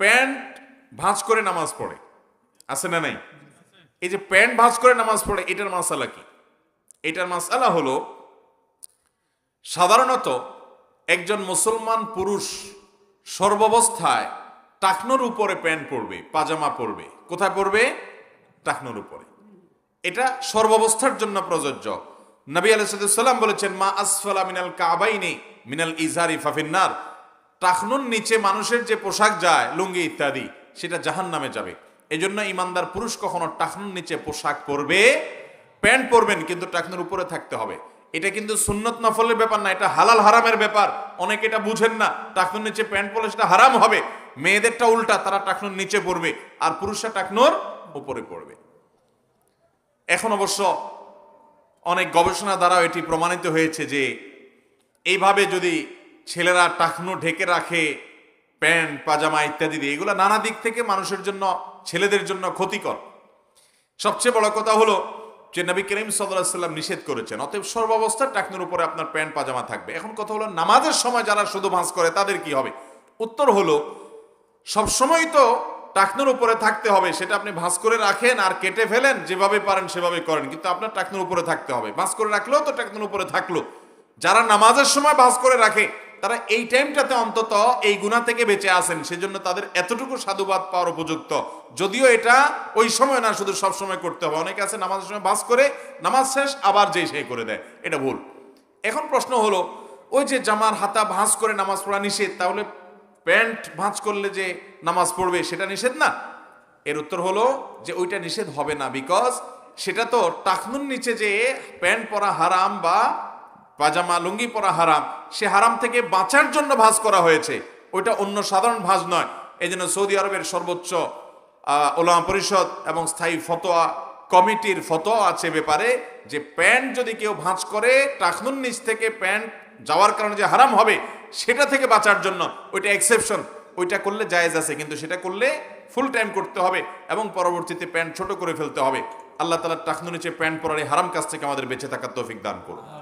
Pant ভাঁজ করে নামাজ পড়ে, আছে না নাই? এই যে প্যান্ট ভাঁজ করে নামাজ পড়ে, এটার মাসালা কি? এটার মাসালা হলো, সাধারণত একজন মুসলমান পুরুষ সর্বাবস্থায় টাকনোর উপরে প্যান্ট পরবে, পাজামা পরবে। কোথায় পরবে? টাকনোর উপরে। এটা সর্বাবস্থার জন্য প্রযোজ্য। নবী আলাইহিস সালাম বলেছেন, মা আসফালা মিনাল কাবাইনি মিনাল ইজারি ফাফিন্নার। টাকনুর নিচে মানুষের যে পোশাক যায়, লুঙ্গি ইত্যাদি, সেটা জাহান্নামে যাবে। এজন্য ইমানদার পুরুষ কখনো টাকনুর নিচে পোশাক পরবে, প্যান্ট পরবেন, কিন্তু টাকনুর উপরে থাকতে হবে। এটা কিন্তু সুন্নত নফলের ব্যাপার না, এটা হালাল হারামের ব্যাপার। অনেকে এটা বুঝেন না, টাকনুর নিচে প্যান্ট পরলে সেটা হারাম হবে। মেয়েদেরটা উল্টা, তারা টাকনুর নিচে পরবে আর পুরুষরা টাকনুর উপরে পড়বে। এখন অবশ্য অনেক গবেষণা দ্বারা এটি প্রমাণিত হয়েছে যে এইভাবে যদি ছেলেরা টাকনু ঢেকে রাখে প্যান্ট পাজামা ইত্যাদি দিয়ে, এগুলো নানা দিক থেকে মানুষের জন্য, ছেলেদের জন্য ক্ষতিকর। সবচেয়ে বড় কথা হলো যে নবী করিম সাল্লাল্লাহু আলাইহি সাল্লাম নিষেধ করেছেন, অতএব সর্বাবস্থায় টাকনুর উপরে আপনার প্যান্ট পাজামা থাকবে। এখন কথা হলো, নামাজের সময় যারা শুধু ভাঁজ করে তাদের কি হবে? উত্তর হলো, সবসময় তো টাকনুর উপরে থাকতে হবে, সেটা আপনি ভাঁজ করে রাখেন আর কেটে ফেলেন, যেভাবে পারেন সেভাবে করেন, কিন্তু আপনার টাকনুর উপরে থাকতে হবে। ভাঁজ করে রাখলেও তো টাকনুর উপরে থাকলো। যারা নামাজের সময় ভাঁজ করে রাখে, তারা এই টাইমটাতে অন্তত এই গুনাহ থেকে বেঁচে আসেন, সেজন্য তাদের এতটুকু সাধুবাদ পাওয়ার উপযুক্ত। যদিও এটা ওই সময় না, শুধু সব সময় করতে হবে। অনেকে আছে নামাজের সময় ভাঁজ করে, নামাজ শেষ আবার যেই সেই করে দেয়, এটা ভুল। এখন প্রশ্ন হলো, ওই যে জামার হাতা ভাঁজ করে নামাজ পড়া নিষেধ, তাহলে প্যান্ট ভাঁজ করলে যে নামাজ পড়বে সেটা নিষেধ না? এর উত্তর হলো যে ওইটা নিষেধ হবে না, বিকজ সেটা তো টাকনুর নিচে যে প্যান্ট পরা হারাম বা পাজামা লুঙ্গি পরা হারাম, সে হারাম থেকে বাঁচার জন্য ভাঁজ করা হয়েছে, ওইটা অন্য সাধারণ ভাঁজ নয়। এই জন্য সৌদি আরবের সর্বোচ্চ ওলামা পরিষদ এবং স্থায়ী ফতোয়া কমিটির ফতোয়া আছে ব্যাপারে, যে প্যান্ট যদি কেউ ভাঁজ করে টাকনুর নিচ থেকে প্যান্ট যাওয়ার কারণে যে হারাম হবে, সেটা থেকে বাঁচার জন্য ওইটা এক্সেপশন, ওইটা করলে জায়েজ আছে, কিন্তু সেটা করলে ফুল টাইম করতে হবে এবং পরবর্তীতে প্যান্ট ছোট করে ফেলতে হবে। আল্লাহ তাআলা টাকনুর নিচে প্যান্ট পরার এই হারাম কাজ থেকে আমাদের বেঁচে থাকার তৌফিক দান করুন।